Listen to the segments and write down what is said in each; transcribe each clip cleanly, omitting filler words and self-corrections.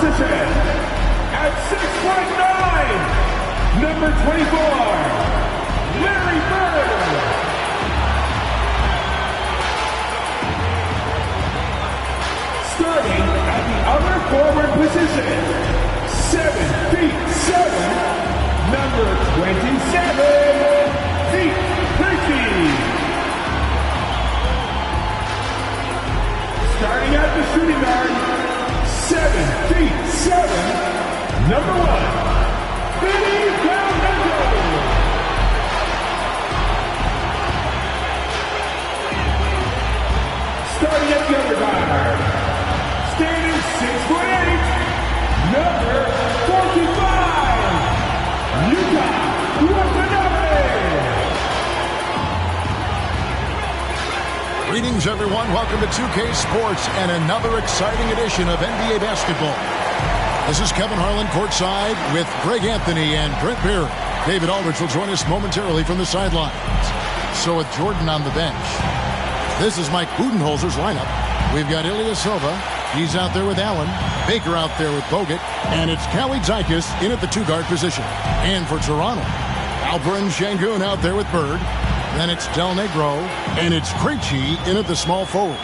position. At 6'9", number 24, Larry Bird. Starting at the other forward position, 7'7", number 27, Zeke Ritchie. Starting at the shooting guard, 7'7", number 1, Vinny Valmento. Starting at the other guard, standing 6'8", number 45, Yuta Watanabe. Greetings, everyone. Welcome to 2K Sports and another exciting edition of NBA basketball. This is Kevin Harlan courtside with Greg Anthony and Brent Beard. David Aldridge will join us momentarily from the sidelines. So with Jordan on the bench, this is Mike Budenholzer's lineup. We've got Ilyasova. He's out there with Allen. Baker out there with Bogut. And it's Callie Zykis in at the two-guard position. And for Toronto, Alperen Sengun out there with Bird. Then it's Del Negro. And it's Krejci in at the small forward.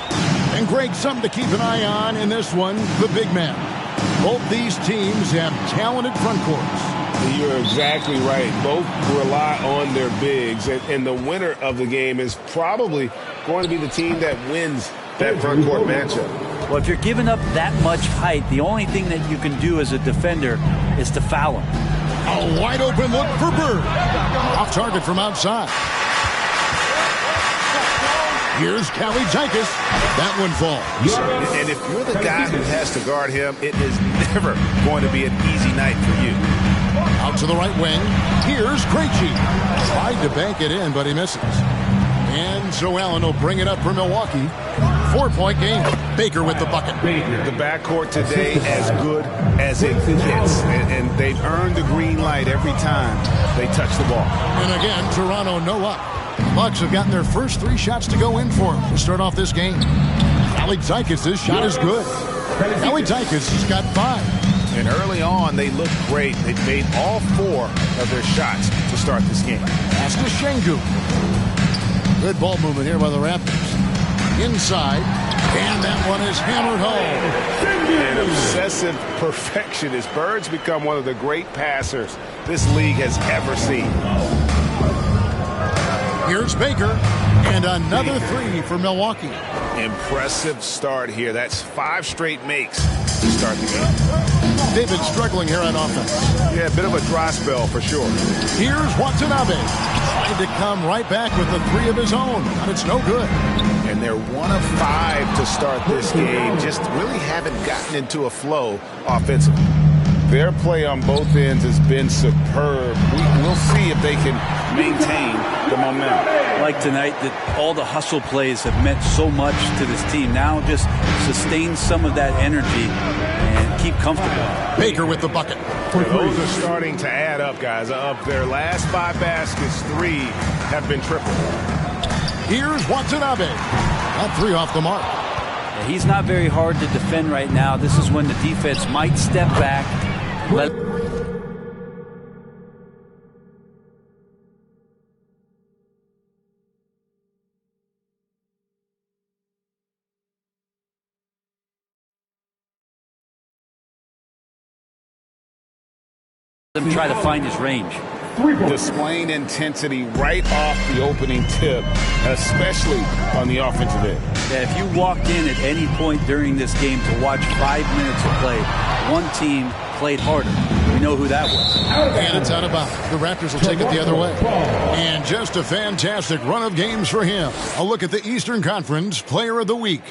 And Greg, something to keep an eye on in this one, the big man. Both these teams have talented front courts. You're exactly right. Both rely on their bigs. And the winner of the game is probably going to be the team that wins that front court matchup. Well, if you're giving up that much height, the only thing that you can do as a defender is to foul him. A wide open look for Bird. Off target from outside. Here's Callie Zykis. That one falls. And if you're the guy who has to guard him, it is never going to be an easy night for you. Out to the right wing. Here's Krejci. Tried to bank it in, but he misses. And so Allen will bring it up for Milwaukee. 4-point game. Baker with the bucket. The backcourt today as good as it gets. And they've earned the green light every time they touch the ball. And again, Toronto no up. Bucks have gotten their first 3 shots to go in for them to start off this game. Callie Zykis' shot is good. Callie Zykis has got 5. And early on, they looked great. They made all 4 of their shots to start this game. Pass to Sengun. Good ball movement here by the Raptors. Inside, and that one is hammered home. An obsessive perfectionist. Bird's become one of the great passers this league has ever seen. Here's Baker, and another 3 for Milwaukee. Impressive start here. That's 5 straight makes to start the game. David struggling here on offense. Yeah, a bit of a dry spell for sure. Here's Watanabe. Trying to come right back with the 3 of his own, but it's no good. And they're 1 of 5 to start this game. Just really haven't gotten into a flow offensively. Their play on both ends has been superb. We'll see if they can maintain the momentum. Like tonight, that all the hustle plays have meant so much to this team. Now just sustain some of that energy and keep comfortable. Baker with the bucket. Those are starting to add up, guys. Of their last 5 baskets, 3 have been triple. Here's Watanabe. That 3 off the mark. Yeah, he's not very hard to defend right now. This is when the defense might step back. Let him try to find his range. Displaying intensity right off the opening tip, especially on the offensive end. Yeah, if you walked in at any point during this game to watch 5 minutes of play, one team played harder. We know who that was. And it's out of bounds. The Raptors will take it the other way. And just a fantastic run of games for him. A look at the Eastern Conference Player of the Week.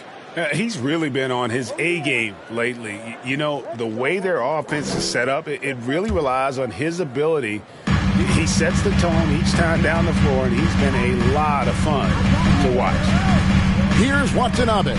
He's really been on his A game lately. You know, the way their offense is set up, it really relies on his ability. He sets the tone each time down the floor, and he's been a lot of fun to watch. Here's Watanabe.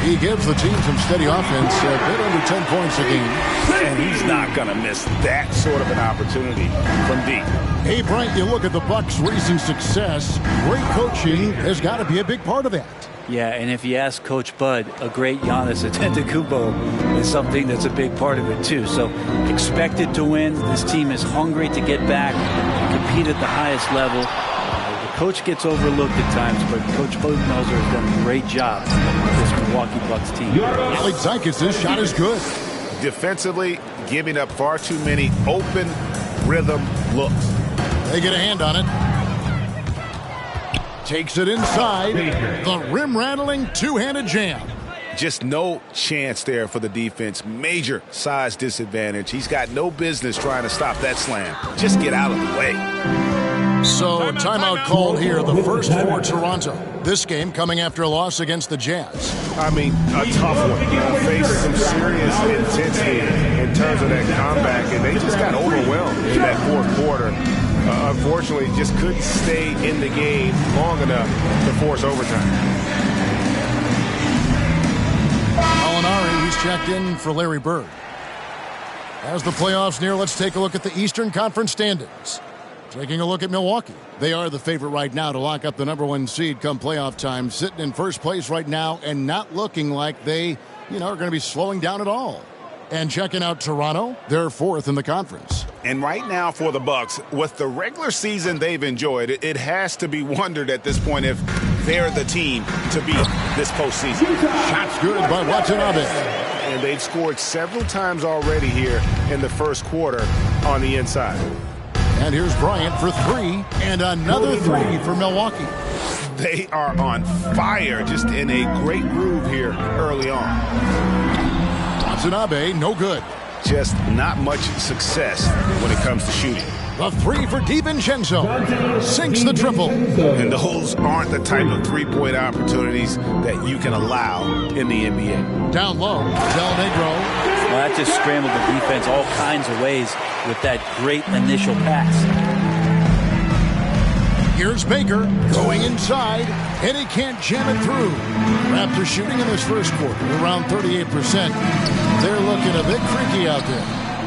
He gives the team some steady offense, a bit under 10 points a game. And he's not going to miss that sort of an opportunity from deep. Hey, Brian, you look at the Bucks' recent success. Great coaching has got to be a big part of that. Yeah, and if you ask Coach Bud, a great Giannis Antetokounmpo is something that's a big part of it too. So expected to win. This team is hungry to get back, compete at the highest level. The coach gets overlooked at times, but Coach Budenholzer has done a great job with this Milwaukee Bucks team. Alexakis' shot is good. Defensively, giving up far too many open rhythm looks. They get a hand on it. Takes it inside. The rim-rattling two-handed jam. Just no chance there for the defense. Major size disadvantage. He's got no business trying to stop that slam. Just get out of the way. So, timeout called here, the first for Toronto. This game coming after a loss against the Jazz. I mean, a tough one. Faced some serious intensity in terms of that comeback, and they just got overwhelmed in that fourth quarter. Unfortunately, just couldn't stay in the game long enough to force overtime. Molinari, he's checked in for Larry Bird. As the playoffs near, let's take a look at the Eastern Conference standings. Taking a look at Milwaukee. They are the favorite right now to lock up the #1 seed come playoff time, sitting in first place right now and not looking like they, are going to be slowing down at all. And checking out Toronto, they're fourth in the conference. And right now for the Bucks, with the regular season they've enjoyed, it has to be wondered at this point if they're the team to beat this postseason. Shots good by Watanabe. And they've scored several times already here in the first quarter on the inside. And here's Bryant for three, and another three for Milwaukee. They are on fire, just in a great groove here early on. Watanabe, no good. Just not much success when it comes to shooting. The three for DiVincenzo. Sinks the triple. And those aren't the type of three-point opportunities that you can allow in the NBA. Down low, Del Negro. Well, that just scrambled the defense all kinds of ways with that great initial pass. Here's Baker going inside, and he can't jam it through. Raptors shooting in this first quarter around 38%. They're looking a bit freaky out there.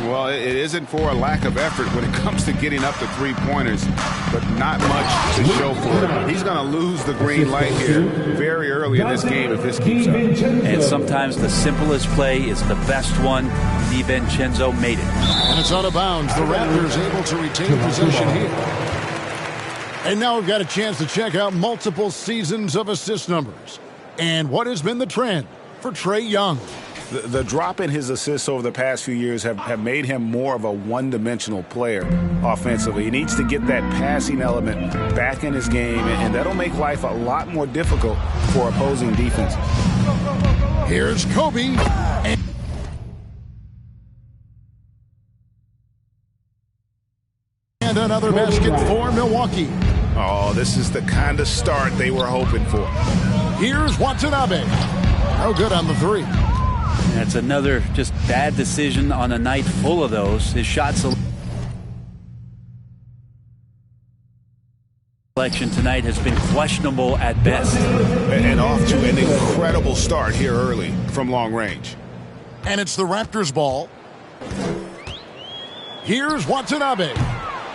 Well, it isn't for a lack of effort when it comes to getting up to three-pointers, but not much to show for it. He's going to lose the green light here very early in this game if this keeps up. And sometimes the simplest play is the best one. DiVincenzo made it. And it's out of bounds. The Raptors able to retain possession here. And now we've got a chance to check out multiple seasons of assist numbers. And what has been the trend for Trae Young? The drop in his assists over the past few years have made him more of a one-dimensional player offensively. He needs to get that passing element back in his game, and that'll make life a lot more difficult for opposing defenses. Here's Kobe. And another basket for Milwaukee. Oh, this is the kind of start they were hoping for. Here's Watanabe. No good on the three. That's another just bad decision on a night full of those. His shot selection tonight has been questionable at best. And off to an incredible start here early from long range. And it's the Raptors ball. Here's Watanabe.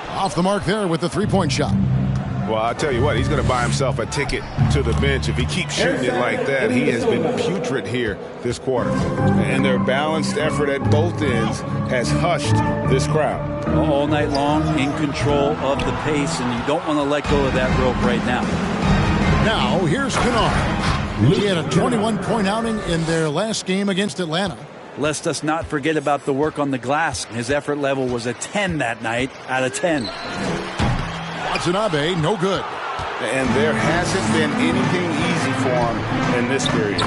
Off the mark there with the three-point shot. Well, I'll tell you what, he's going to buy himself a ticket to the bench if he keeps shooting it like that. He has been putrid here this quarter. And their balanced effort at both ends has hushed this crowd. All night long, in control of the pace, and you don't want to let go of that rope right now. Now, here's Kennard. He had a 21-point outing in their last game against Atlanta. Lest us not forget about the work on the glass. His effort level was a 10 that night out of 10. Watanabe, no good. And there hasn't been anything easy for him in this period.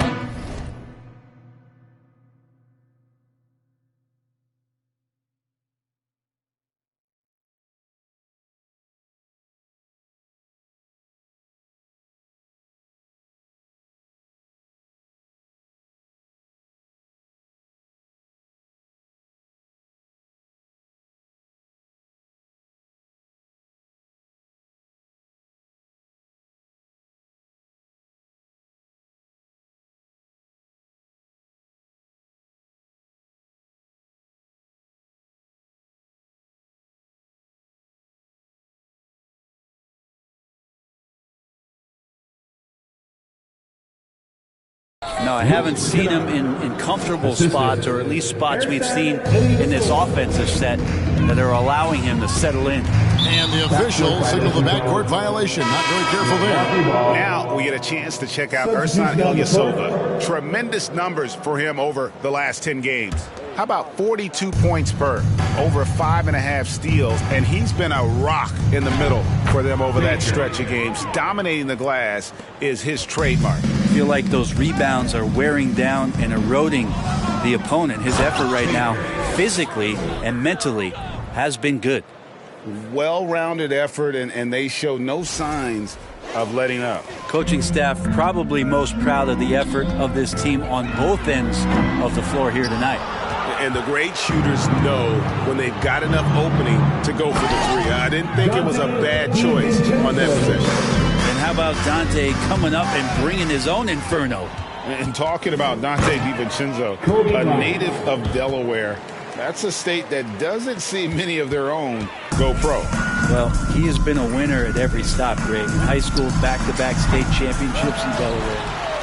No, I haven't seen him in comfortable spots, or at least spots we've seen in this offensive set that are allowing him to settle in. And the official signaled the backcourt violation. Not very careful there. Now we get a chance to check out Ersan Ilyasova. Tremendous numbers for him over the last 10 games. How about 42 points per, over 5.5 steals, and he's been a rock in the middle for them over that stretch of games. Dominating the glass is his trademark. I feel like those rebounds are wearing down and eroding the opponent. His effort right now, physically and mentally, has been good. Well-rounded effort, and they show no signs of letting up. Coaching staff probably most proud of the effort of this team on both ends of the floor here tonight. And the great shooters know when they've got enough opening to go for the three. I didn't think it was a bad choice on that possession. And how about Dante coming up and bringing his own inferno? And talking about Dante DiVincenzo, a native of Delaware, that's a state that doesn't see many of their own go pro. Well, he has been a winner at every stop, Greg. In high school, back-to-back state championships in Delaware.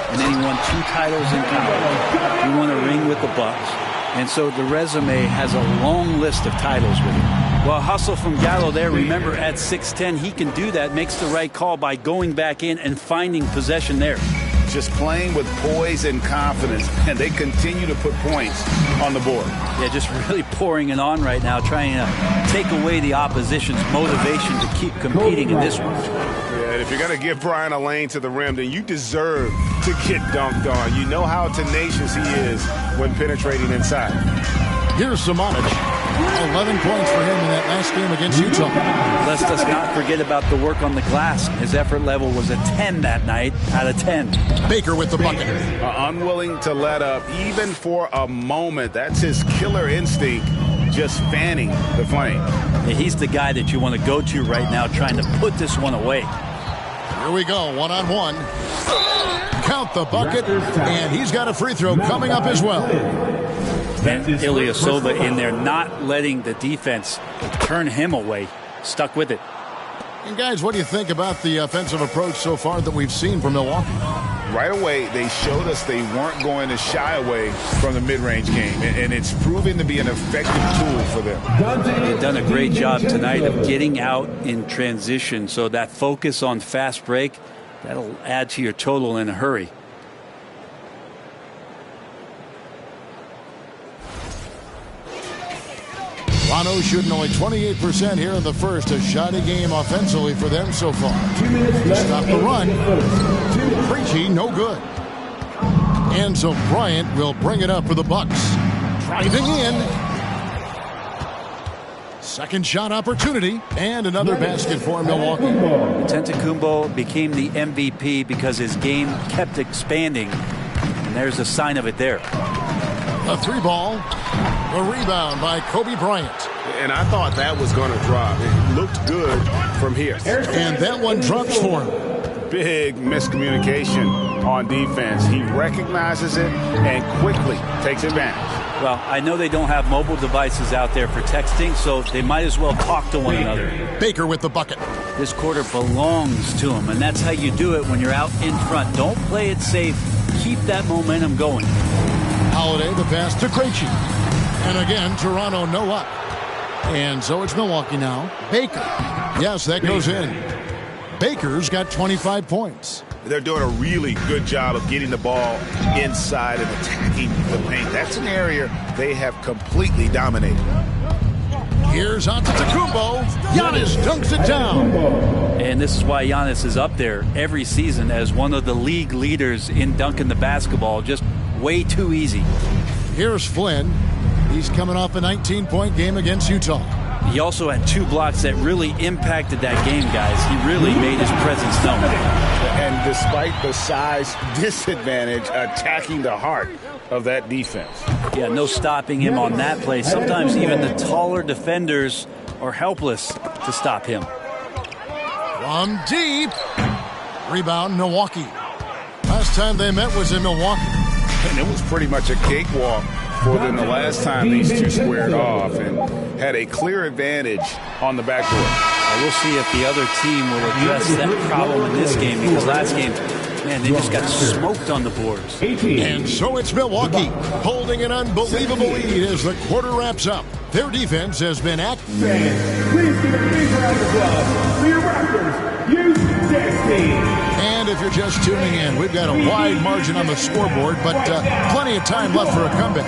And then he won 2 titles in college. He won a ring with the Bucks. And so the resume has a long list of titles with him. Well, hustle from Gallo there. Remember, at 6'10", he can do that. Makes the right call by going back in and finding possession there. Just playing with poise and confidence, and they continue to put points on the board. Yeah, just really pouring it on right now, trying to take away the opposition's motivation to keep competing in this one. Yeah, and if you're going to give Brian a lane to the rim, then you deserve to get dunked on. You know how tenacious he is when penetrating inside. Here's Samanic. 11 points for him in that last game against Utah. Let's just not forget about the work on the glass. His effort level was a 10 that night out of 10. Baker with the bucket. Unwilling to let up even for a moment. That's his killer instinct, just fanning the flame. Yeah, he's the guy that you want to go to right now, trying to put this one away. Here we go, one-on-one. Count the bucket, and he's got a free throw coming up as well. And Ilyasova in there, not letting the defense turn him away. Stuck with it. And guys, what do you think about the offensive approach so far that we've seen from Milwaukee? Right away, they showed us they weren't going to shy away from the mid-range game, and it's proven to be an effective tool for them. They've done a great job tonight of getting out in transition, so that focus on fast break, that'll add to your total in a hurry. Toronto shooting only 28% here in the first. A shoddy game offensively for them so far. Stop the run. Preachy, no good. And so Bryant will bring it up for the Bucks. Driving in. Second shot opportunity. And another basket for Milwaukee. Antetokounmpo became the MVP because his game kept expanding. And there's a sign of it there. A 3-ball. A rebound by Kobe Bryant. And I thought that was going to drop. It looked good from here. And that one drops for him. Big miscommunication on defense. He recognizes it and quickly takes advantage. Well, I know they don't have mobile devices out there for texting, so they might as well talk to one another. Baker with the bucket. This quarter belongs to him, and that's how you do it when you're out in front. Don't play it safe. Keep that momentum going. Holiday, the pass to Krejci. And again, Toronto no up. And so it's Milwaukee now. Baker. Yes, that goes in. Baker's got 25 points. They're doing a really good job of getting the ball inside and attacking the paint. That's an area they have completely dominated. Here's Antetokounmpo. Giannis dunks it down. And this is why Giannis is up there every season as one of the league leaders in dunking the basketball. Just way too easy. Here's Flynn. He's coming off a 19-point game against Utah. He also had 2 blocks that really impacted that game, guys. He really made his presence known. And despite the size disadvantage, attacking the heart of that defense. Yeah, no stopping him on that play. Sometimes even the taller defenders are helpless to stop him. From deep. Rebound, Milwaukee. Last time they met was in Milwaukee. And it was pretty much a cakewalk for them the last time these two squared off and had a clear advantage on the backboard. We'll see if the other team will address that problem in this game, because last game Man, they just got smoked on the boards. And so it's Milwaukee holding an unbelievable lead as the quarter wraps up. Their defense has been Fans, please give a big round of applause for your Raptors Youth Dance Team. And if you're just tuning in, we've got a wide margin on the scoreboard, but plenty of time left for a comeback.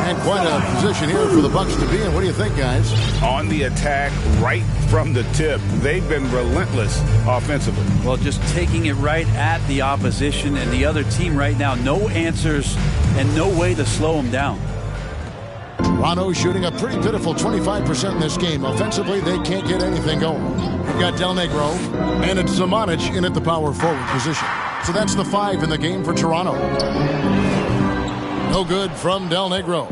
And quite a position here for the Bucks to be in. What do you think, guys? On the attack right from the tip. They've been relentless offensively. Well, just taking it right at the opposition and the other team right now. No answers and no way to slow them down. Toronto shooting a pretty pitiful 25% in this game. Offensively, they can't get anything going. We've got Del Negro, and it's Zamanic in at the power forward position. So that's the 5 in the game for Toronto. No good from Del Negro.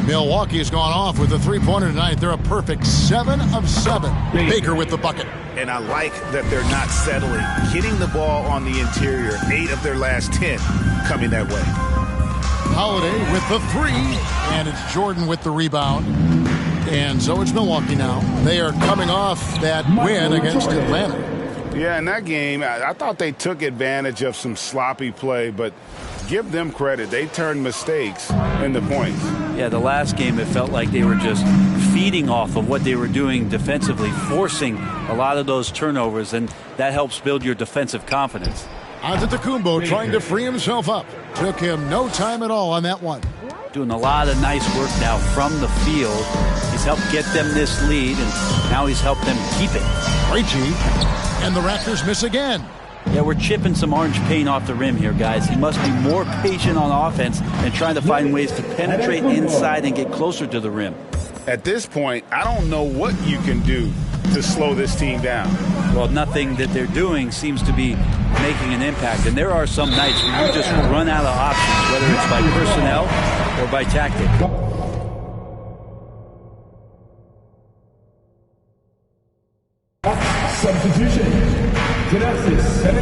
Milwaukee has gone off with a three-pointer tonight. They're a perfect 7 of 7. Baker with the bucket. And I like that they're not settling. Hitting the ball on the interior, 8 of their last 10 coming that way. Holiday with the 3, and it's Jordan with the rebound. And so it's Milwaukee now. They are coming off that win against Atlanta. Yeah, in that game, I thought they took advantage of some sloppy play, but give them credit. They turned mistakes into points. Yeah, the last game, it felt like they were just feeding off of what they were doing defensively, forcing a lot of those turnovers, and that helps build your defensive confidence. Antetokounmpo trying to free himself up. Took him no time at all on that one. Doing a lot of nice work now from the field. He's helped get them this lead, and now he's helped them keep it. Krejci, and the Raptors miss again. Yeah, we're chipping some orange paint off the rim here, guys. He must be more patient on offense and trying to find ways to penetrate inside and get closer to the rim. At this point, I don't know what you can do to slow this team down. Well, nothing that they're doing seems to be making an impact. And there are some nights where you just run out of options, whether it's by personnel or by tactic. Substitution.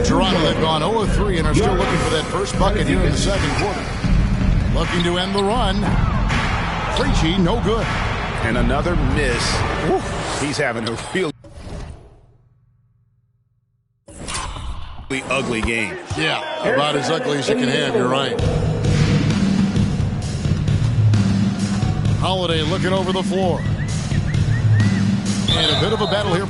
Toronto had gone 0-3 and are still looking for that first bucket here in the second quarter. Looking to end the run. Krejci, no good. And another miss. Woo. He's having a really ugly game. Yeah, about as ugly as you can have, you're right. Holiday looking over the floor. And a bit of a battle here.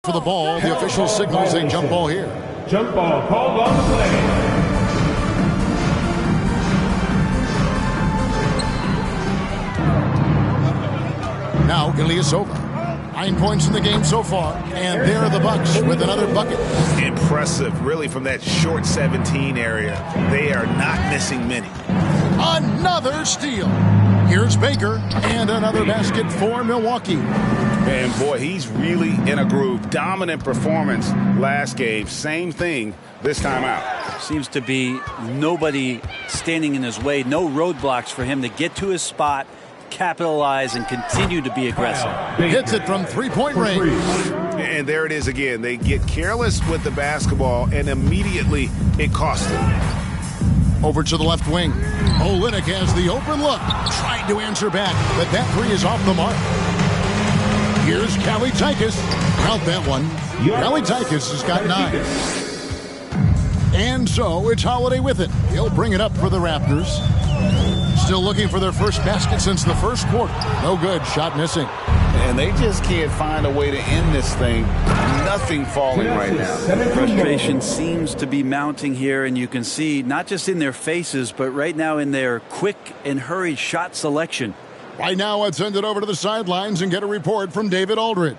For the ball, the official signals a jump ball here. Jump ball called on the play. Now Ilyasova. 9 points in the game so far, and there are the Bucks with another bucket. Impressive, really, from that short 17 area. They are not missing many. Another steal. Here's Baker, and another basket for Milwaukee. And boy, he's really in a groove. Dominant performance last game. Same thing this time out. Seems to be nobody standing in his way. No roadblocks for him to get to his spot, capitalize, and continue to be aggressive. Hits it from three-point range. And there it is again. They get careless with the basketball, and immediately it costs them. Over to the left wing. Olynyk has the open look. Trying to answer back, but that three is off the mark. Here's Kalaitakis. Count that one. Kalaitakis has got 9. And so it's Holiday with it. He'll bring it up for the Raptors. Still looking for their first basket since the first quarter. No good. Shot missing. And they just can't find a way to end this thing. Nothing falling right now. Frustration seems to be mounting here, and you can see not just in their faces, but right now in their quick and hurried shot selection. Right now, I'd send it over to the sidelines and get a report from David Aldridge.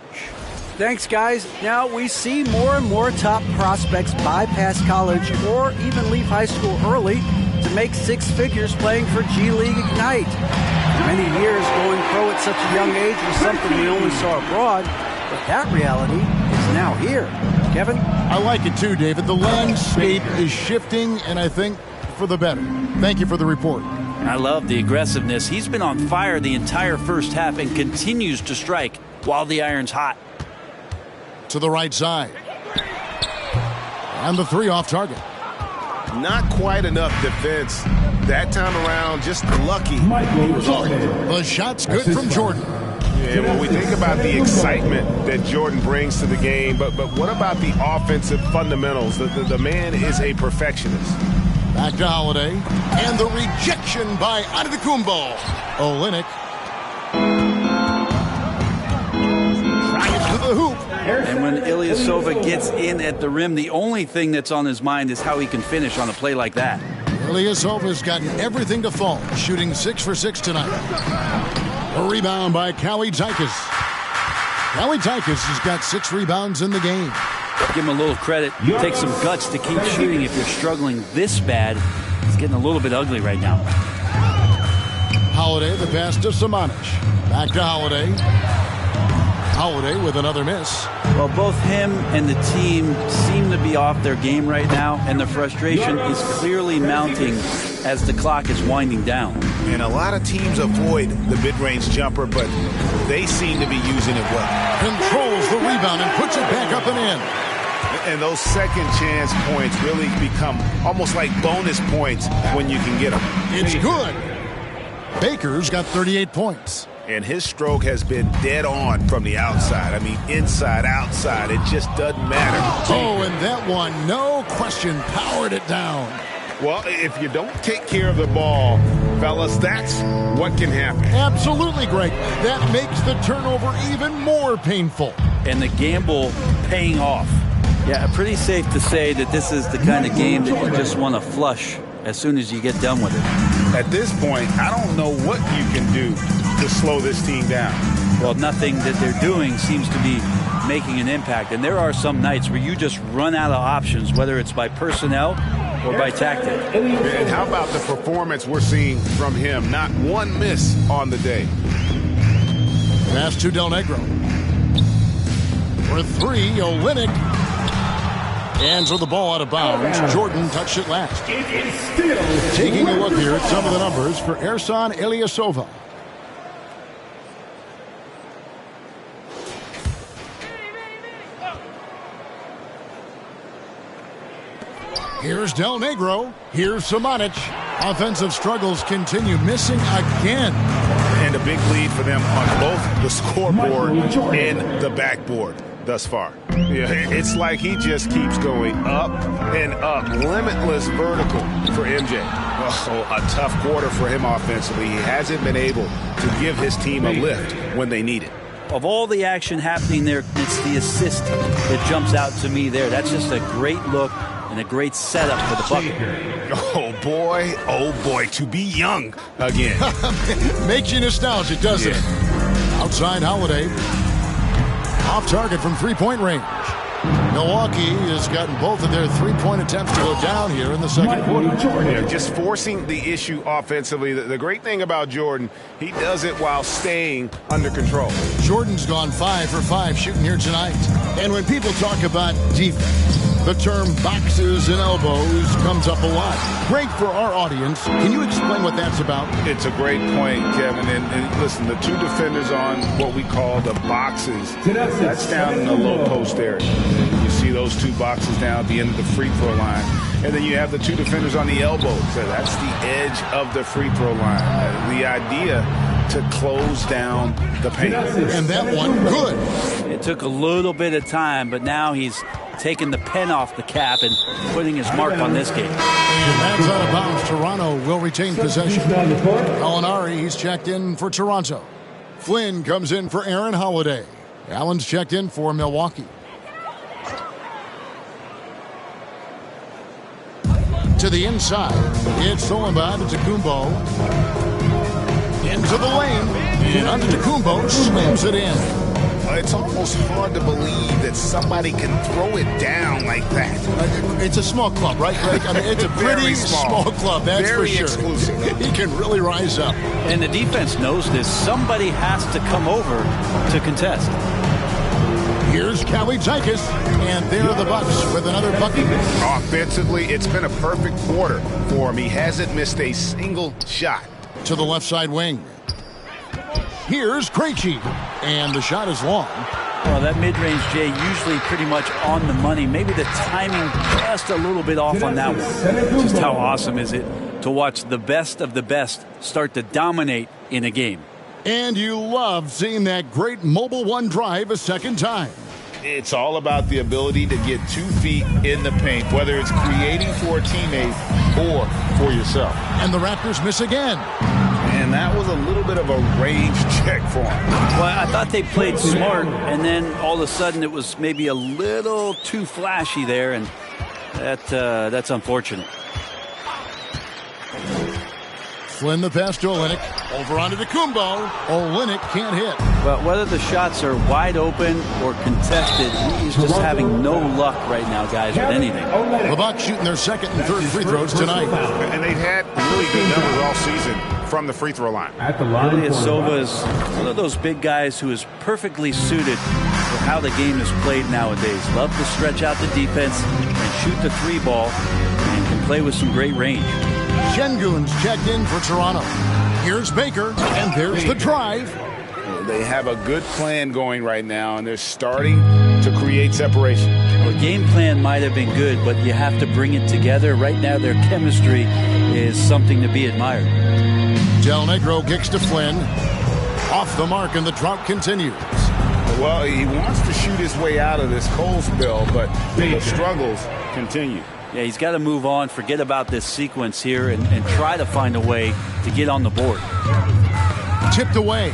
Thanks, guys. Now we see more and more top prospects bypass college or even leave high school early to make six figures playing for G League Ignite. For many years, going pro at such a young age was something we only saw abroad, but that reality is now here. Kevin? I like it too, David. The landscape is shifting, and I think for the better. Thank you for the report. I love the aggressiveness. He's been on fire the entire first half and continues to strike while the iron's hot. To the right side. And the three off target. Not quite enough defense that time around. Just lucky he was off. The shot's good from Jordan. Yeah, when we think about the excitement that Jordan brings to the game, but what about the offensive fundamentals? The man is a perfectionist. Back to Holiday. And the rejection by Antetokounmpo. Olynyk. Tries to the hoop. And when Ilyasova gets in at the rim, the only thing that's on his mind is how he can finish on a play like that. Ilyasova's gotten everything to fall, shooting 6 for 6 tonight. A rebound by Kalaitzakis. Kalaitzakis has got 6 rebounds in the game. Give him a little credit. Take some guts to keep shooting if you're struggling this bad. It's getting a little bit ugly right now. Holiday, the pass to Samanic. Back to Holiday. Holiday with another miss. Well, both him and the team seem to be off their game right now, and the frustration is clearly mounting as the clock is winding down. And a lot of teams avoid the mid-range jumper, but they seem to be using it well. Controls the rebound and puts it back up and in. And those second chance points really become almost like bonus points when you can get them. It's good. Baker's got 38 points. And his stroke has been dead on from the outside. I mean, inside, outside, it just doesn't matter. Oh, and that one, no question, powered it down. Well, if you don't take care of the ball, fellas, that's what can happen. Absolutely, Greg. That makes the turnover even more painful. And the gamble paying off. Yeah, pretty safe to say that this is the kind of game that you just want to flush as soon as you get done with it. At this point, I don't know what you can do to slow this team down. Well, nothing that they're doing seems to be making an impact. And there are some nights where you just run out of options, whether it's by personnel or by tactic. And how about the performance we're seeing from him? Not one miss on the day. Pass to Del Negro. For 3, Olynyk. Hands with the ball out of bounds. Jordan touched it last. Taking a look here at some of the numbers for Ersan Ilyasova. Here's Del Negro. Here's Samanic. Offensive struggles continue, missing again. And a big lead for them on both the scoreboard and the backboard thus far. Yeah, it's like he just keeps going up and up. Limitless vertical for MJ. Oh, a tough quarter for him offensively. He hasn't been able to give his team a lift when they need it. Of all the action happening there, it's the assist that jumps out to me there. That's just a great look and a great setup for the bucket. Oh boy, to be young again. Makes you nostalgic, doesn't it? Outside Holiday. Off target from three-point range. Milwaukee has gotten both of their three-point attempts to go down here in the second quarter. Yeah, just forcing the issue offensively. The great thing about Jordan, he does it while staying under control. Jordan's gone 5 for 5 shooting here tonight. And when people talk about defense, the term boxes and elbows comes up a lot. Great for our audience. Can you explain what that's about? It's a great point, Kevin. And listen, the two defenders on what we call the boxes, that's down in the low post area. You see those two boxes down at the end of the free throw line. And then you have the two defenders on the elbows. So that's the edge of the free throw line. The idea to close down the paint. And that one, good. It took a little bit of time, but now he's taking the pen off the cap and putting his mark on this game. That's out of bounds. Toronto will retain possession. Gallinari, he's checked in for Toronto. Flynn comes in for Aaron Holiday. Allen's checked in for Milwaukee. To the inside. It's stolen by Antetokounmpo. Into the lane. And Antetokounmpo slams it in. It's almost hard to believe that somebody can throw it down like that. It's a small club, right, Greg? I mean, it's a pretty small club, that's very for sure. Exclusive. He can really rise up. And the defense knows this. Somebody has to come over to contest. Here's Kelly Zykis, and there are the Bucks with another bucket. Offensively, it's been a perfect quarter for him. He hasn't missed a single shot. To the left side wing. Here's Krejci, and the shot is long. Well, that mid-range, Jay, usually pretty much on the money. Maybe the timing just a little bit off on that one. Just how awesome is it to watch the best of the best start to dominate in a game. And you love seeing that great mobile one drive a second time. It's all about the ability to get 2 feet in the paint, whether it's creating for a teammate or for yourself. And the Raptors miss again. And that was a little bit of a range check for him. Well, I thought they played smart, and then all of a sudden it was maybe a little too flashy there, and that's unfortunate. Flynn the pass to Olynyk. Over onto Kumbo. Olynyk can't hit. Well, whether the shots are wide open or contested, he's just having no luck right now, guys, with anything. The Bucks shooting their second and third free throws tonight. And they've had really good numbers all season from the free throw line. Ilyasova is one of those big guys who is perfectly suited for how the game is played nowadays. Love to stretch out the defense and shoot the 3 ball, and can play with some great range. Şengün's checked in for Toronto. Here's Baker, and there's the drive. They have a good plan going right now, and they're starting to create separation. The game plan might have been good, but you have to bring it together. Right now, their chemistry is something to be admired. Del Negro kicks to Flynn. Off the mark, and the drought continues. Well, he wants to shoot his way out of this cold spell, but the struggles continue. Yeah, he's got to move on, forget about this sequence here, and try to find a way to get on the board. Tipped away.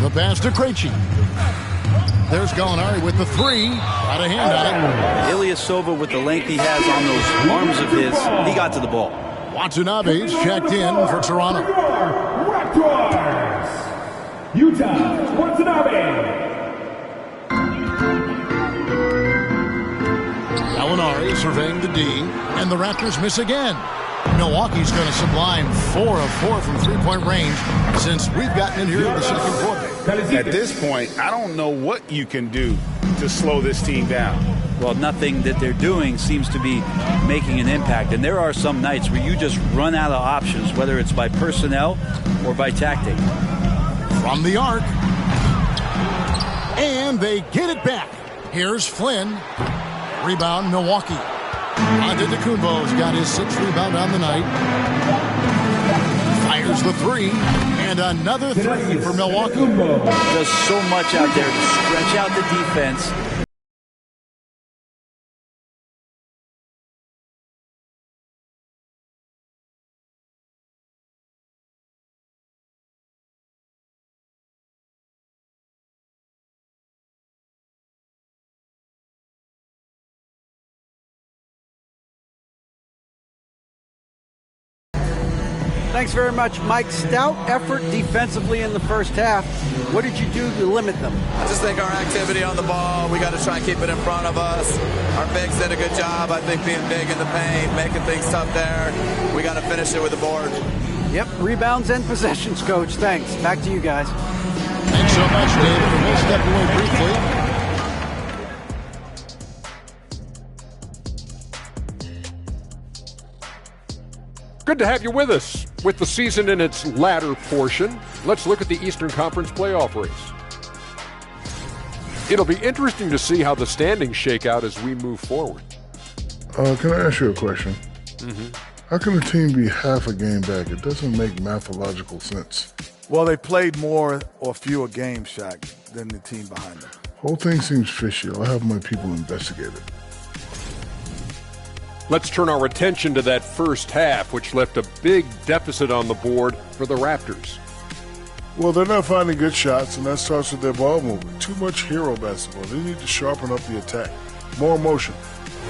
The pass to Krejci. There's Gallinari with the 3. Got a hand on it. Ilyasova, with the length he has on those arms of his, he got to the ball. Watanabe's checked in for Toronto. Raptors! Utah, Watanabe! Gallinari surveying the D, and the Raptors miss again. Milwaukee's going to sublime 4 of 4 from three-point range since we've gotten in here in the second quarter. At this point, I don't know what you can do to slow this team down. Well, nothing that they're doing seems to be making an impact. And there are some nights where you just run out of options, whether it's by personnel or by tactic. From the arc. And they get it back. Here's Flynn. Rebound, Milwaukee. Antetokounmpo's got his 6th rebound on the night. Fires the 3. And another 3 for Milwaukee. Does so much out there to stretch out the defense. Thanks very much, Mike. Stout effort defensively in the first half. What did you do to limit them? I just think our activity on the ball, we got to try and keep it in front of us. Our bigs did a good job, I think, being big in the paint, making things tough there. We got to finish it with the board. Yep, rebounds and possessions, Coach. Thanks. Back to you guys. Thanks so much, David. We'll step away briefly. Good to have you with us. With the season in its latter portion, let's look at the Eastern Conference playoff race. It'll be interesting to see how the standings shake out as we move forward. Can I ask you a question? How can a team be half a game back? It doesn't make mathological sense. Well, they played more or fewer games, Shaq, than the team behind them. Whole thing seems fishy. I'll have my people investigate it. Let's turn our attention to that first half, which left a big deficit on the board for the Raptors. Well, they're not finding good shots, and that starts with their ball movement. Too much hero basketball. They need to sharpen up the attack. More motion.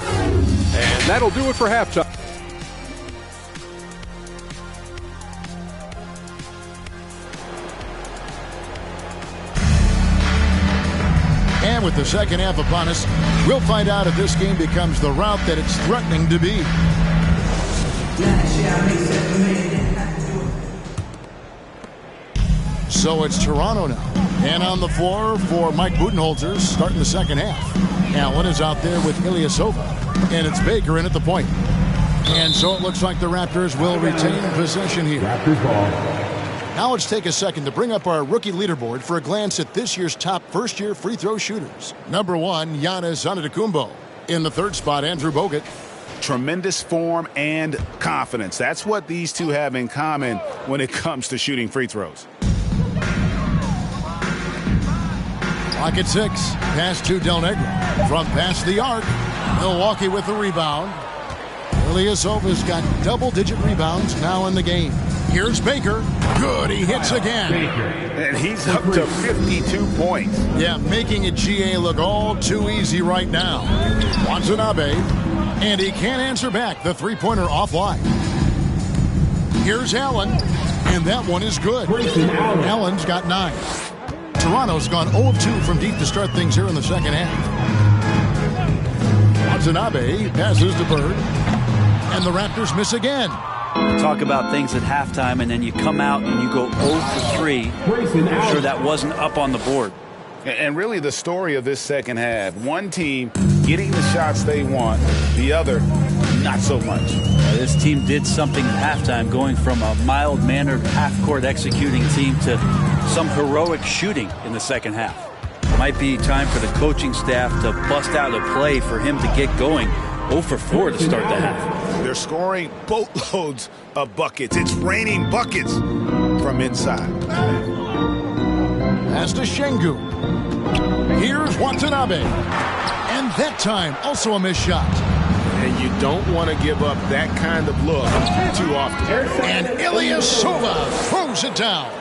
And that'll do it for halftime. the second half upon us. We'll find out if this game becomes the rout that it's threatening to be. So it's Toronto now. And on the floor for Mike Budenholzer starting the second half. Allen is out there with Ilyasova. And it's Baker in at the point. And so it looks like the Raptors will retain possession here. Raptors ball. Now let's take a second to bring up our rookie leaderboard for a glance at this year's top first-year free throw shooters. Number 1, Giannis Antetokounmpo. In the third spot, Andrew Bogut. Tremendous form and confidence. That's what these two have in common when it comes to shooting free throws. Clock at 6. Pass to Del Negro. From past the arc. Milwaukee with the rebound. Ilyasova's got double-digit rebounds now in the game. Here's Baker. Good. He hits again. And he's up to 52 points. Yeah, making a GA look all too easy right now. Watanabe. And he can't answer back. The three-pointer offline. Here's Allen. And that one is good. Allen's got 9. Toronto's gone 0 of 2 from deep to start things here in the second half. Watanabe passes to Bird. And the Raptors miss again. You talk about things at halftime, and then you come out and you go 0 for 3. I'm sure that wasn't up on the board. And really the story of this second half, one team getting the shots they want, the other not so much. This team did something at halftime, going from a mild-mannered half-court executing team to some heroic shooting in the second half. It might be time for the coaching staff to bust out a play for him to get going. 0 for 4 to start the half. They're scoring boatloads of buckets. It's raining buckets from inside. Pass to Şengün. Here's Watanabe. And that time, also a missed shot. And you don't want to give up that kind of look too often. And Ilyasova throws it down.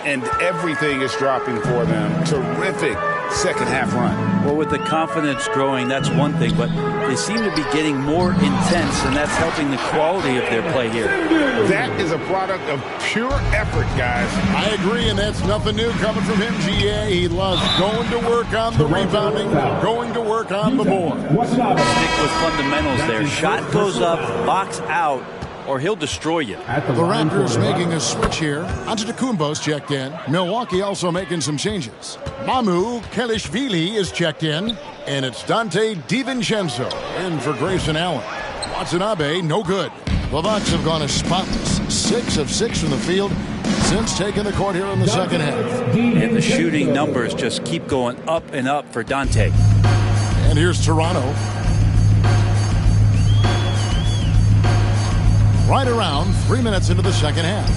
And everything is dropping for them. Terrific second half run. Well, with the confidence growing, that's one thing, but they seem to be getting more intense, and that's helping the quality of their play here. That is a product of pure effort, guys. I agree, and that's nothing new coming from him, GA. He loves going to work on the rebounding, going to work on the board. Stick with fundamentals there. Shot goes up, box out, or he'll destroy you. The Raptors making a switch here. Antetokounmpo's checked in. Milwaukee also making some changes. Mamu Kelishvili is checked in. And it's Dante DiVincenzo in for Grayson Allen. Watanabe, no good. The Bucks have gone as spotless. 6 of 6 from the field since taking the court here in the second half. And the shooting numbers just keep going up and up for Dante. And here's Toronto. Right around 3 minutes into the second half.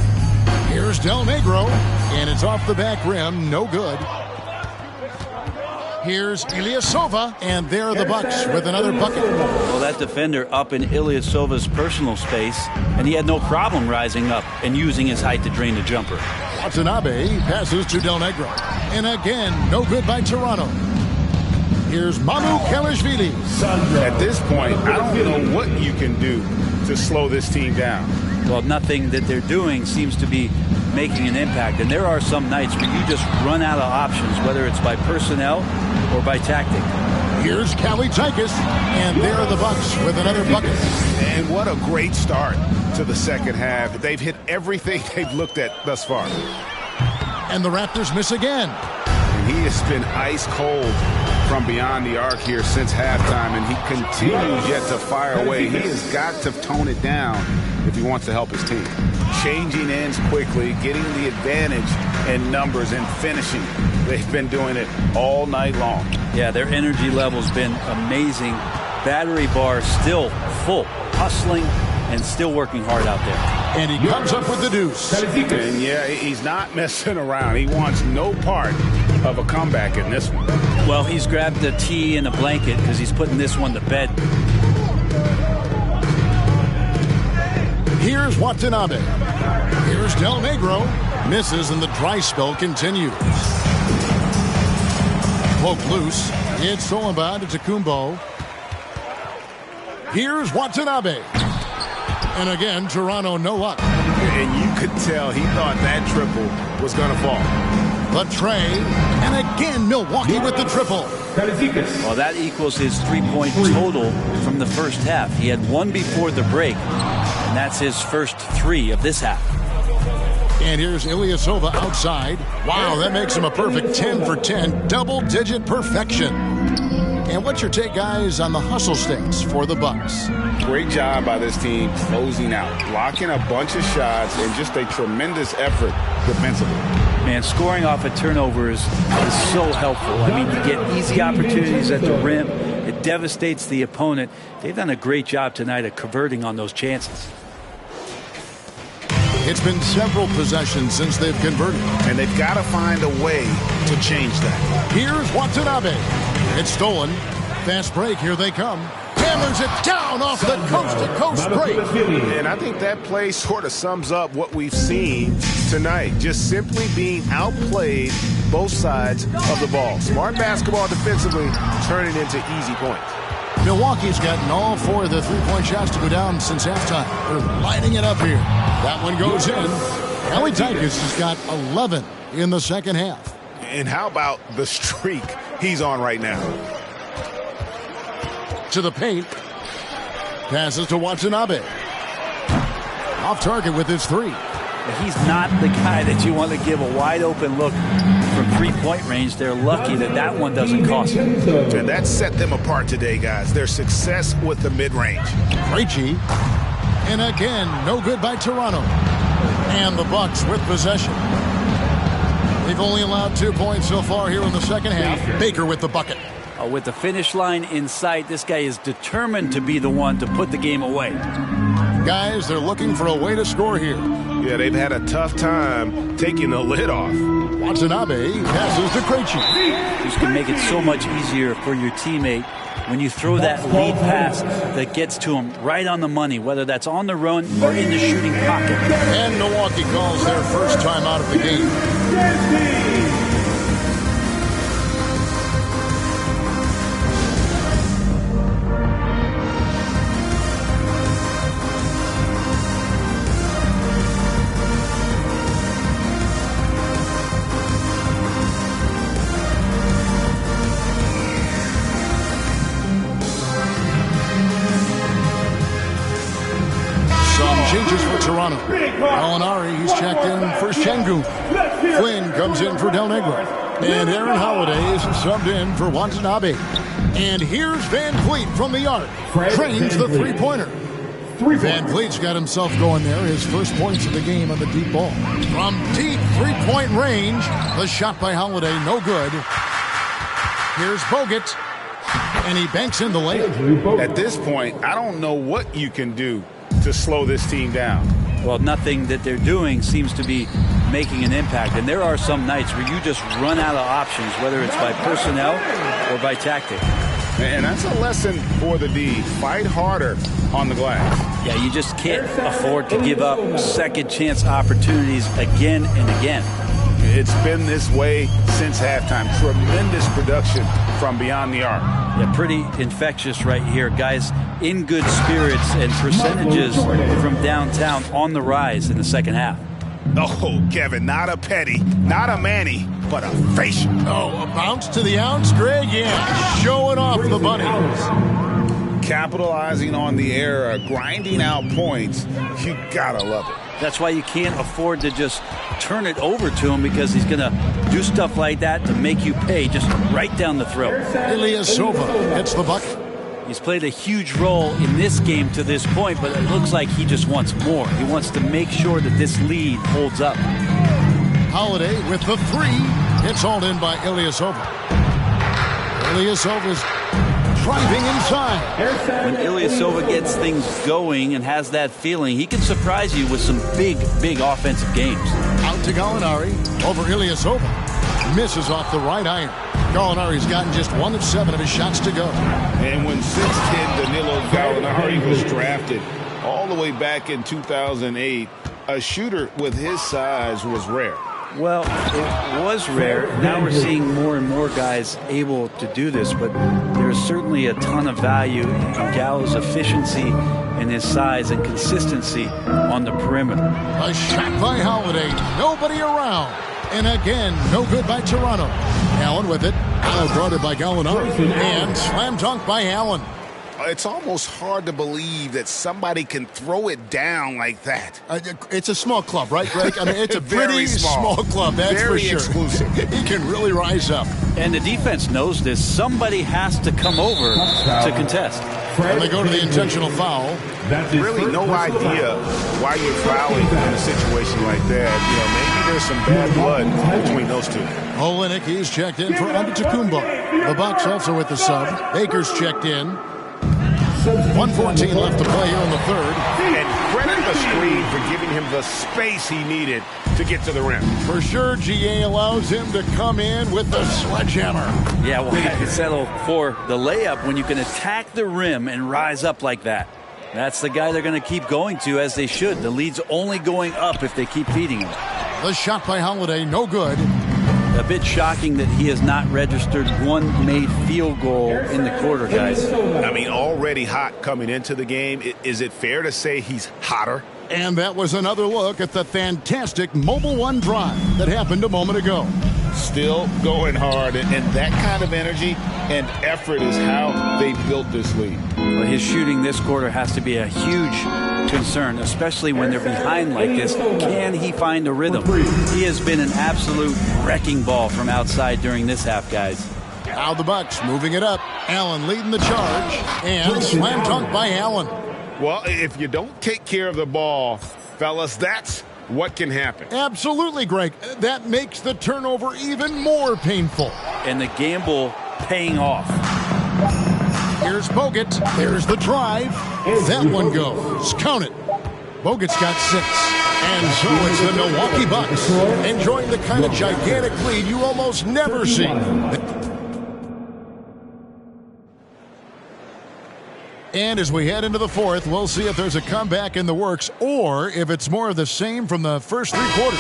Here's Del Negro, and it's off the back rim, no good. Here's Ilyasova, and there are the Bucks with another bucket. Well, that defender up in Ilyasova's personal space, and he had no problem rising up and using his height to drain the jumper. Watanabe passes to Del Negro, and again, no good by Toronto. Here's Mamu Kelishvili. At this point, I don't know what you can do to slow this team down. Well, nothing that they're doing seems to be making an impact. And there are some nights where you just run out of options, whether it's by personnel or by tactic. Here's Kalaitzakis, and there are the Bucks with another bucket. And what a great start to the second half. They've hit everything they've looked at thus far. And the Raptors miss again. And he has been ice cold from beyond the arc here since halftime, and he continues yet to fire away. He has got to tone it down if he wants to help his team. Changing ends quickly, getting the advantage in numbers and finishing. They've been doing it all night long. Yeah, their energy level's been amazing. Battery bar still full, hustling and still working hard out there. And he comes up with the deuce. And yeah, he's not messing around. He wants no part of a comeback in this one. Well, he's grabbed the tee and a blanket because he's putting this one to bed. Here's Watanabe. Here's Del Negro. Misses, and the dry spell continues. Poke loose. It's stolen by Antetokounmpo. Here's Watanabe. And again, Toronto no luck. And you could tell he thought that triple was going to fall. The tray. And again, Milwaukee with the triple. Well, that equals his 3-point total from the first half. He had one before the break, and that's his first 3 of this half. And here's Ilyasova outside. Wow, that makes him a perfect 10 for 10, double-digit perfection. And what's your take, guys, on the hustle stats for the Bucks? Great job by this team closing out, blocking a bunch of shots, and just a tremendous effort defensively. Man, scoring off of turnovers is so helpful. I mean, you get easy opportunities at the rim. It devastates the opponent. They've done a great job tonight at converting on those chances. It's been several possessions since they've converted. And they've got to find a way to change that. Here's Watanabe. It's stolen. Fast break. Here they come. Hammers it down off the coast-to-coast break. And I think that play sort of sums up what we've seen tonight. Just simply being outplayed both sides of the ball. Smart basketball defensively, turning into easy points. Milwaukee's gotten all 4 of the 3-point shots to go down since halftime. They're lighting it up here. That one goes in. Ellie Tykus has got 11 in the second half. And how about the streak he's on right now? To the paint. Passes to Watanabe. Off target with his 3. He's not the guy that you want to give a wide open look from 3-point range. They're lucky that that one doesn't cost them. And that set them apart today, guys. Their success with the mid-range. Krejci. And again, no good by Toronto. And the Bucks with possession. They've only allowed 2 points so far here in the second half. Baker with the bucket. With the finish line in sight, this guy is determined to be the one to put the game away. Guys, they're looking for a way to score here. Yeah, they've had a tough time taking the lid off. Watanabe passes to Krejci. This can make it so much easier for your teammate when you throw that lead pass that gets to him right on the money, whether that's on the run or in the shooting pocket. And Milwaukee calls their first time out of the game. Changes for Toronto. Gallinari, he's checked in for Şengün. Quinn comes in for Del Negro. And Aaron Holiday is subbed in for Watanabe. And here's Van Vliet from the arc. Trains the 3-pointer. Van Vliet's got himself going there. His first points of the game on the deep ball. From deep 3-point range, the shot by Holiday, no good. Here's Bogut. And he banks in the layup. At this point, I don't know what you can do to slow this team down. Well, nothing that they're doing seems to be making an impact. And there are some nights where you just run out of options, whether it's by personnel or by tactic. And that's a lesson for the D. Fight harder on the glass. Yeah, you just can't afford to give up second chance opportunities again and again. It's been this way since halftime. Tremendous production from beyond the arc. Yeah, pretty infectious right here. Guys in good spirits and percentages from downtown on the rise in the second half. Oh, Kevin, not a Petty, not a Manny, but a facial. Oh, a bounce to the ounce, Greg? Yeah, showing off the bunnies. Capitalizing on the era, grinding out points. You gotta love it. That's why you can't afford to just turn it over to him, because he's going to do stuff like that to make you pay just right down the throat. Ilyasova hits the bucket. He's played a huge role in this game to this point, but it looks like he just wants more. He wants to make sure that this lead holds up. Holiday with the 3. It's hauled in by Ilyasova. Ilyasova's driving inside. When Ilyasova gets things going and has that feeling, he can surprise you with some big offensive games. Out to Gallinari over Ilyasova. Misses off the right iron. Gallinari's gotten just 1 of 7 of his shots to go. And when 6'10" Danilo Gallinari was drafted all the way back in 2008, a shooter with his size was rare. Well, it was rare. Now we're seeing more and more guys able to do this, but there's certainly a ton of value in Gallo's efficiency and his size and consistency on the perimeter. A shot by Holiday. Nobody around. And again, no good by Toronto. Allen with it. Now guarded by Gallinari. And slam dunk by Allen. It's almost hard to believe that somebody can throw it down like that. It's a small club, right, Greg? I mean, it's a Very pretty small club, that's very for sure. Exclusive. He can really rise up. And the defense knows this. Somebody has to come over to contest. And they go to the intentional foul. Really no idea why you're fouling in a situation like that. You know, maybe there's some bad blood between those two. Olynyk, he's checked in for Antetokounmpo. The Bucks also with the sub. Baker's checked in. 1:14 left to play here in the third. And credit the screen for giving him the space he needed to get to the rim. For sure, GA allows him to come in with the sledgehammer. Yeah, well, I settle for the layup when you can attack the rim and rise up like that. That's the guy they're going to keep going to, as they should. The lead's only going up if they keep feeding him. The shot by Holiday, no good. A bit shocking that he has not registered one made field goal in the quarter, guys. I mean, already hot coming into the game. Is it fair to say he's hotter? And that was another look at the fantastic Mobile One drive that happened a moment ago. Still going hard, and that kind of energy and effort is how they built this lead. Well, his shooting this quarter has to be a huge concern, especially when they're behind like this. Can he find a rhythm? He has been an absolute wrecking ball from outside during this half, guys. Now the Bucks moving it up. Allen leading the charge. And slam dunk by Allen. Well, if you don't take care of the ball, fellas, that's what can happen. Absolutely, Greg. That makes the turnover even more painful. And the gamble paying off. Here's Bogut. There's the drive. That one goes. Count it. Bogut's got 6. And so it's the Milwaukee Bucks enjoying the kind of gigantic lead you almost never see. And as we head into the fourth, we'll see if there's a comeback in the works or if it's more of the same from the first 3 quarters.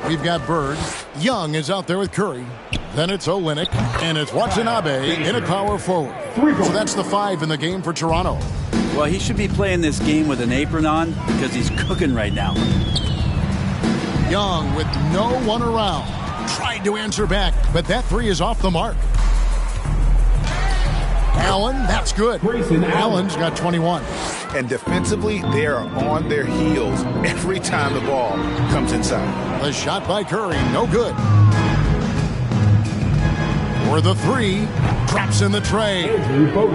We've got Bird. Young is out there with Curry. Then it's Olynyk. And it's Watanabe in at power forward. So that's the 5 in the game for Toronto. Well, he should be playing this game with an apron on because he's cooking right now. Young with no one around. Tried to answer back, but that 3 is off the mark. Allen, that's good. Allen's got 21. And defensively, they are on their heels every time the ball comes inside. The shot by Curry, no good. For the 3, drops in the tray.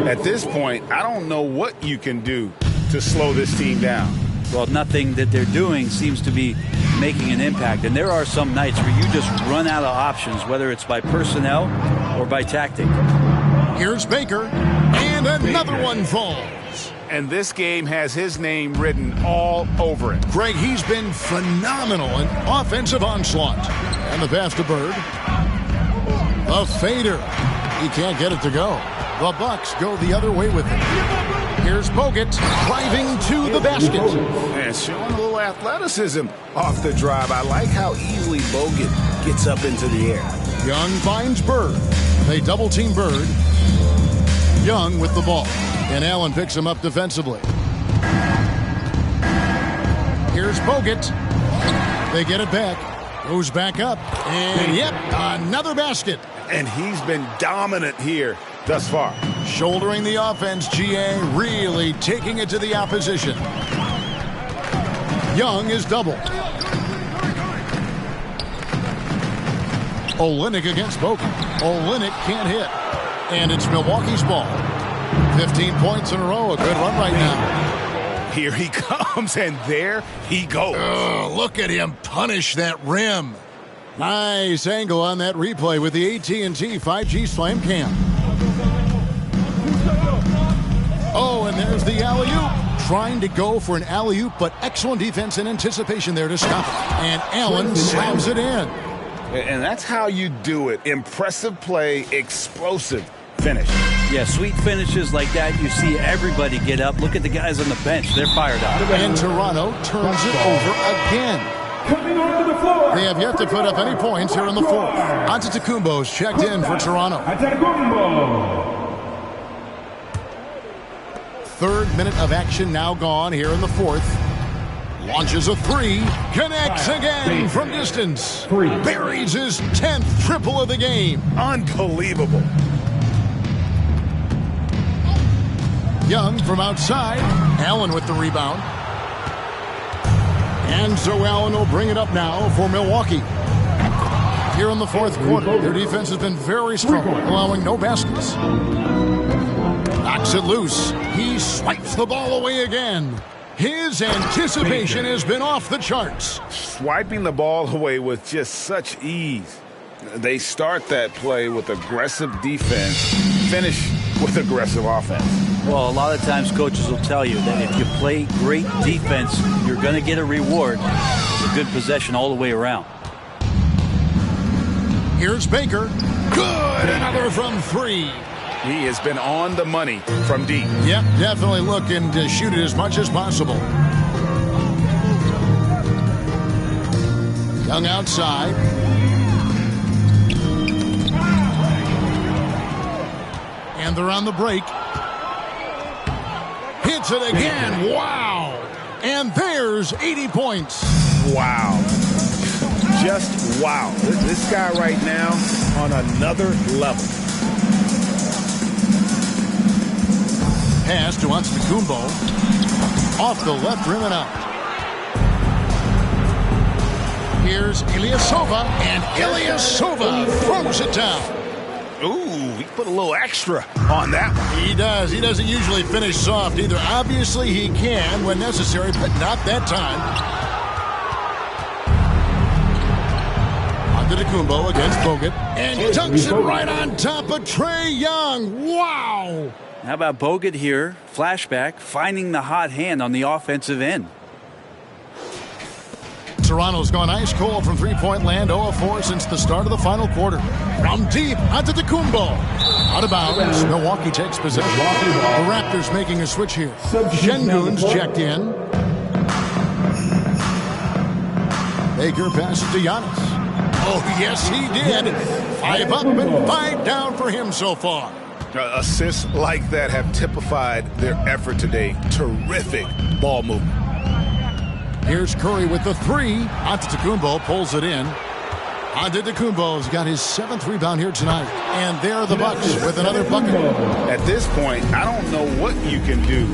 At this point, I don't know what you can do to slow this team down. Well, nothing that they're doing seems to be making an impact. And there are some nights where you just run out of options, whether it's by personnel or by tactic. Here's Baker, and another one falls. And this game has his name written all over it. Greg, he's been phenomenal in offensive onslaught. And the pass to Bird. The fader. He can't get it to go. The Bucks go the other way with it. Here's Bogut driving to the basket. And showing a little athleticism off the drive. I like how easily Bogut gets up into the air. Young finds Bird. They double-team Bird. Young with the ball. And Allen picks him up defensively. Here's Bogut. They get it back. Goes back up. And, yep, another basket. And he's been dominant here thus far. Shouldering the offense, GA really taking it to the opposition. Young is doubled. Olynyk against Bogut. Olynyk can't hit. And it's Milwaukee's ball. 15 points in a row. A good run right now. Here he comes, and there he goes. Look at him punish that rim. Nice angle on that replay with the AT&T 5G Slam Cam. Oh, and there's the alley-oop. Trying to go for an alley-oop, but excellent defense and anticipation there to stop it. And Allen slams it in. And that's how you do it. Impressive play, explosive finish. Yeah, sweet finishes like that, you see everybody get up. Look at the guys on the bench. They're fired up. And Toronto turns it over again. They have yet to put up any points here in the fourth. Antetokounmpo's checked in for Toronto. third minute of action now gone here in the fourth. Launches a three. Connects again from distance. Buries his 10th triple of the game. Unbelievable. Young from outside. Allen with the rebound. And so Allen will bring it up now for Milwaukee. Here in the fourth quarter, their defense has been very strong, allowing no baskets. Knocks it loose. He swipes the ball away again. His anticipation has been off the charts. Swiping the ball away with just such ease. They start that play with aggressive defense, finish with aggressive offense. Well, a lot of times coaches will tell you that if you play great defense, you're going to get a reward. It's a good possession all the way around. Here's Baker. Good. Another from three. He has been on the money from deep. Yep, definitely looking to shoot it as much as possible. Young outside. And they're on the break. Hits it again. Wow. And there's 80 points. Wow. Just wow. This guy right now on another level. Pass to Antetokounmpo. Off the left rim and out. Here's Ilyasova, and Ilyasova throws it down. Ooh, he put a little extra on that one. He does. He doesn't usually finish soft either. Obviously, he can when necessary, but not that time. Antetokounmpo against Bogut, and dunks it right on top of Trae Young. Wow. How about Bogut here? Flashback, finding the hot hand on the offensive end. Toronto's gone ice cold from three-point land, 0-4 since the start of the final quarter. From deep, Antetokounmpo. Out of bounds, Milwaukee takes possession. The Raptors making a switch here. Şengün's checked in. Baker passes to Giannis. Oh, yes, he did. 5 up and 5 down for him so far. Assists like that have typified their effort today. Terrific ball movement. Here's Curry with the three. Antetokounmpo pulls it in. Antetokounmpo's got his 7th rebound here tonight. And there are the Bucks with another bucket. At this point, I don't know what you can do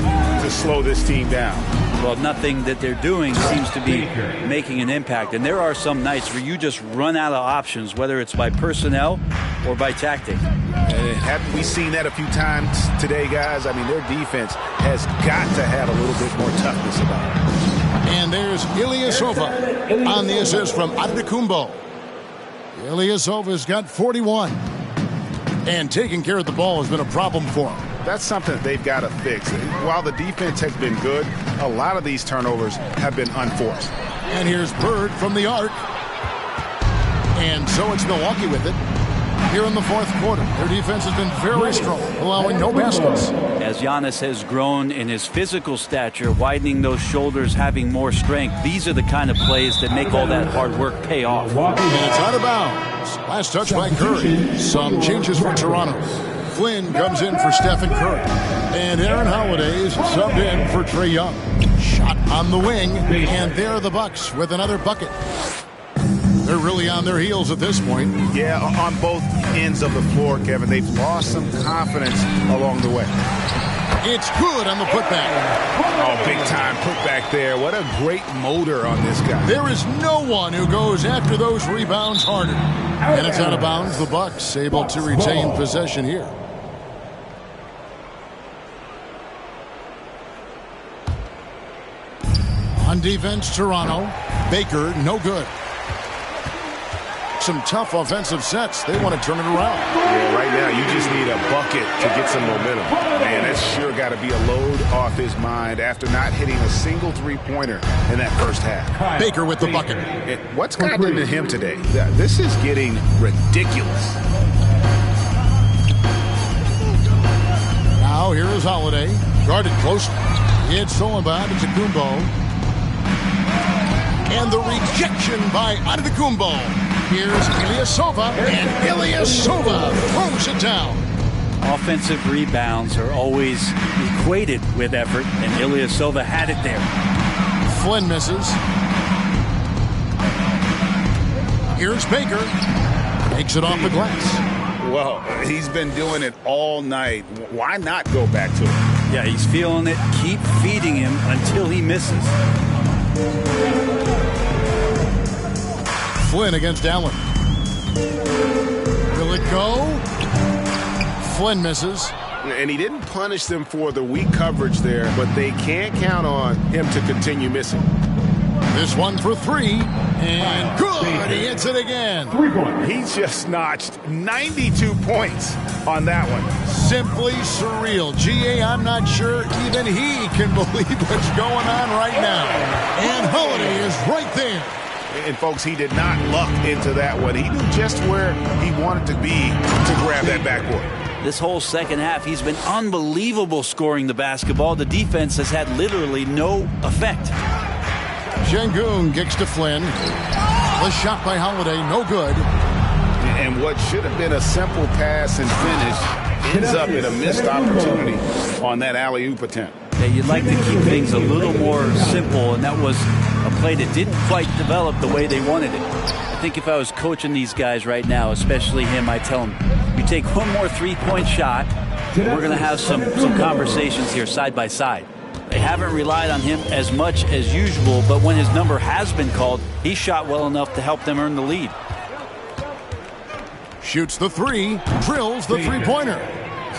to slow this team down. Well, nothing that they're doing seems to be making an impact. And there are some nights where you just run out of options, whether it's by personnel or by tactic. Haven't we seen that a few times today, guys? I mean, their defense has got to have a little bit more toughness about it. And there's Ilyasova on the assist from Antetokounmpo. Ilyasova's got 41. And taking care of the ball has been a problem for him. That's something they've got to fix. While the defense has been good, a lot of these turnovers have been unforced. And here's Bird from the arc. And so it's Milwaukee with it. Here in the fourth quarter, their defense has been very strong, allowing no baskets. As Giannis has grown in his physical stature, widening those shoulders, having more strength, these are the kind of plays that make all that hard work pay off. And it's out of bounds. Last touch by Curry. Some changes for Toronto. Flynn comes in for Stephen Curry. And Aaron Holiday is subbed in for Trae Young. Shot on the wing, and there are the Bucks with another bucket. They're really on their heels at this point. Yeah, on both ends of the floor, Kevin. They've lost some confidence along the way. It's good on the putback. Oh, big time putback there. What a great motor on this guy. There is no one who goes after those rebounds harder. And it's out of bounds. The Bucks able to retain possession here. On defense, Toronto. Baker, no good. Some tough offensive sets. They want to turn it around. Yeah, right now you just need a bucket to get some momentum. Man, that's sure got to be a load off his mind after not hitting a single three-pointer in that first half. Baker with the bucket. What's gotten into him today? This is getting ridiculous. Now here is Holiday. Guarded closely. It's stolen by Antetokounmpo. And the rejection by Antetokounmpo. Here's Ilyasova, and Ilyasova throws it down. Offensive rebounds are always equated with effort, and Ilyasova had it there. Flynn misses. Here's Baker. Takes it off the glass. Well, he's been doing it all night. Why not go back to it? Yeah, he's feeling it. Keep feeding him until he misses. Flynn against Allen. Will it go? Flynn misses. And he didn't punish them for the weak coverage there, but they can't count on him to continue missing. This one for three, and good. He hits it again. 3 points. He just notched 92 points on that one. Simply surreal. GA, I'm not sure even he can believe what's going on right now. And Holiday is right there. And folks, he did not luck into that one. He knew just where he wanted to be to grab that backboard. This whole second half, he's been unbelievable scoring the basketball. The defense has had literally no effect. Şengün kicks to Flynn. The shot by Holiday, no good. And what should have been a simple pass and finish ends up in a missed opportunity on that alley-oop attempt. Yeah, you'd like to keep things a little more simple, and that was a play that didn't quite develop the way they wanted it. I think if I was coaching these guys right now, especially him, I'd tell him, you take one more three-point shot, we're going to have some conversations here side by side. They haven't relied on him as much as usual, but when his number has been called, he shot well enough to help them earn the lead. Shoots the three, drills the three-pointer.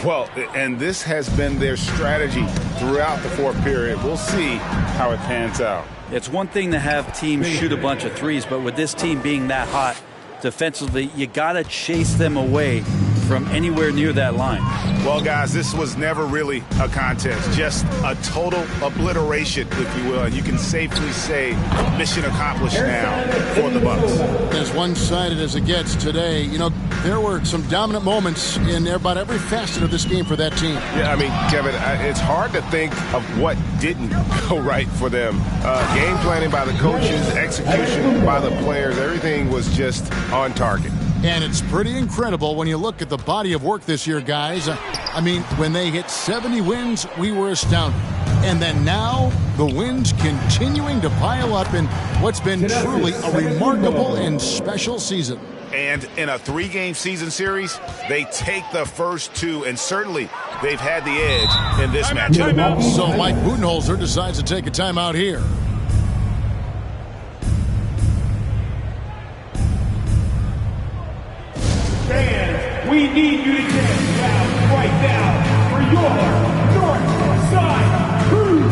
Well, and this has been their strategy throughout the fourth period. We'll see how it pans out. It's one thing to have teams shoot a bunch of threes, but with this team being that hot defensively, you got to chase them away from anywhere near that line. Well, guys, this was never really a contest, just a total obliteration, if you will. And you can safely say mission accomplished now for the Bucks. As one-sided as it gets today, you know, there were some dominant moments in about every facet of this game for that team. Yeah, I mean, Kevin, it's hard to think of what didn't go right for them. Game planning by the coaches, execution by the players, everything was just on target. And it's pretty incredible when you look at the body of work this year, guys. I mean, when they hit 70 wins, we were astounded. And then now, the wins continuing to pile up in what's been truly a remarkable and special season. And in a 3-game season series, they take the first 2, and certainly they've had the edge in this matchup. So Mike Budenholzer decides to take a timeout here. Fans, we need you to get down right now for your North Side Crew.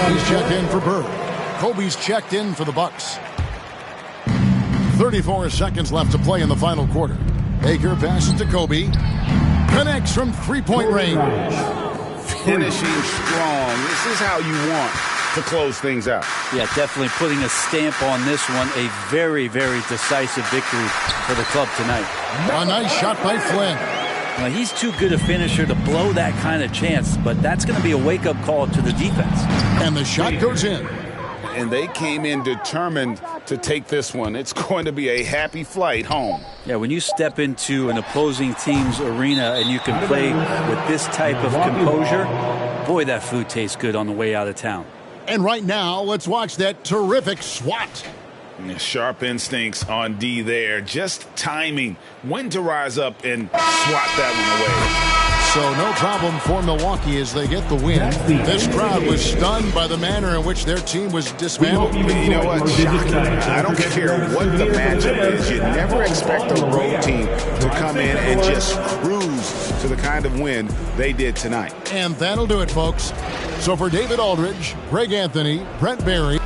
He's checked in for Bird. Kobe's checked in for the Bucks. 34 seconds left to play in the final quarter. Baker passes to Kobe. Connects from three-point range. Finishing strong. This is how you want to close things out. Yeah, definitely putting a stamp on this one. A very, very decisive victory for the club tonight. A nice shot by Flynn. Well, he's too good a finisher to blow that kind of chance, but that's going to be a wake-up call to the defense. And the shot goes in. And they came in determined to take this one. It's going to be a happy flight home. Yeah, when you step into an opposing team's arena and you can play with this type of composure, boy, that food tastes good on the way out of town. And right now, let's watch that terrific swat. Sharp instincts on D there. Just timing when to rise up and swat that one away. So no problem for Milwaukee as they get the win. This crowd was stunned by the manner in which their team was dismantled. You know what? Shocking. I don't care what the matchup is. You never expect a road team to come in and just cruise to the kind of win they did tonight. And that'll do it, folks. So for David Aldridge, Greg Anthony, Brent Barry,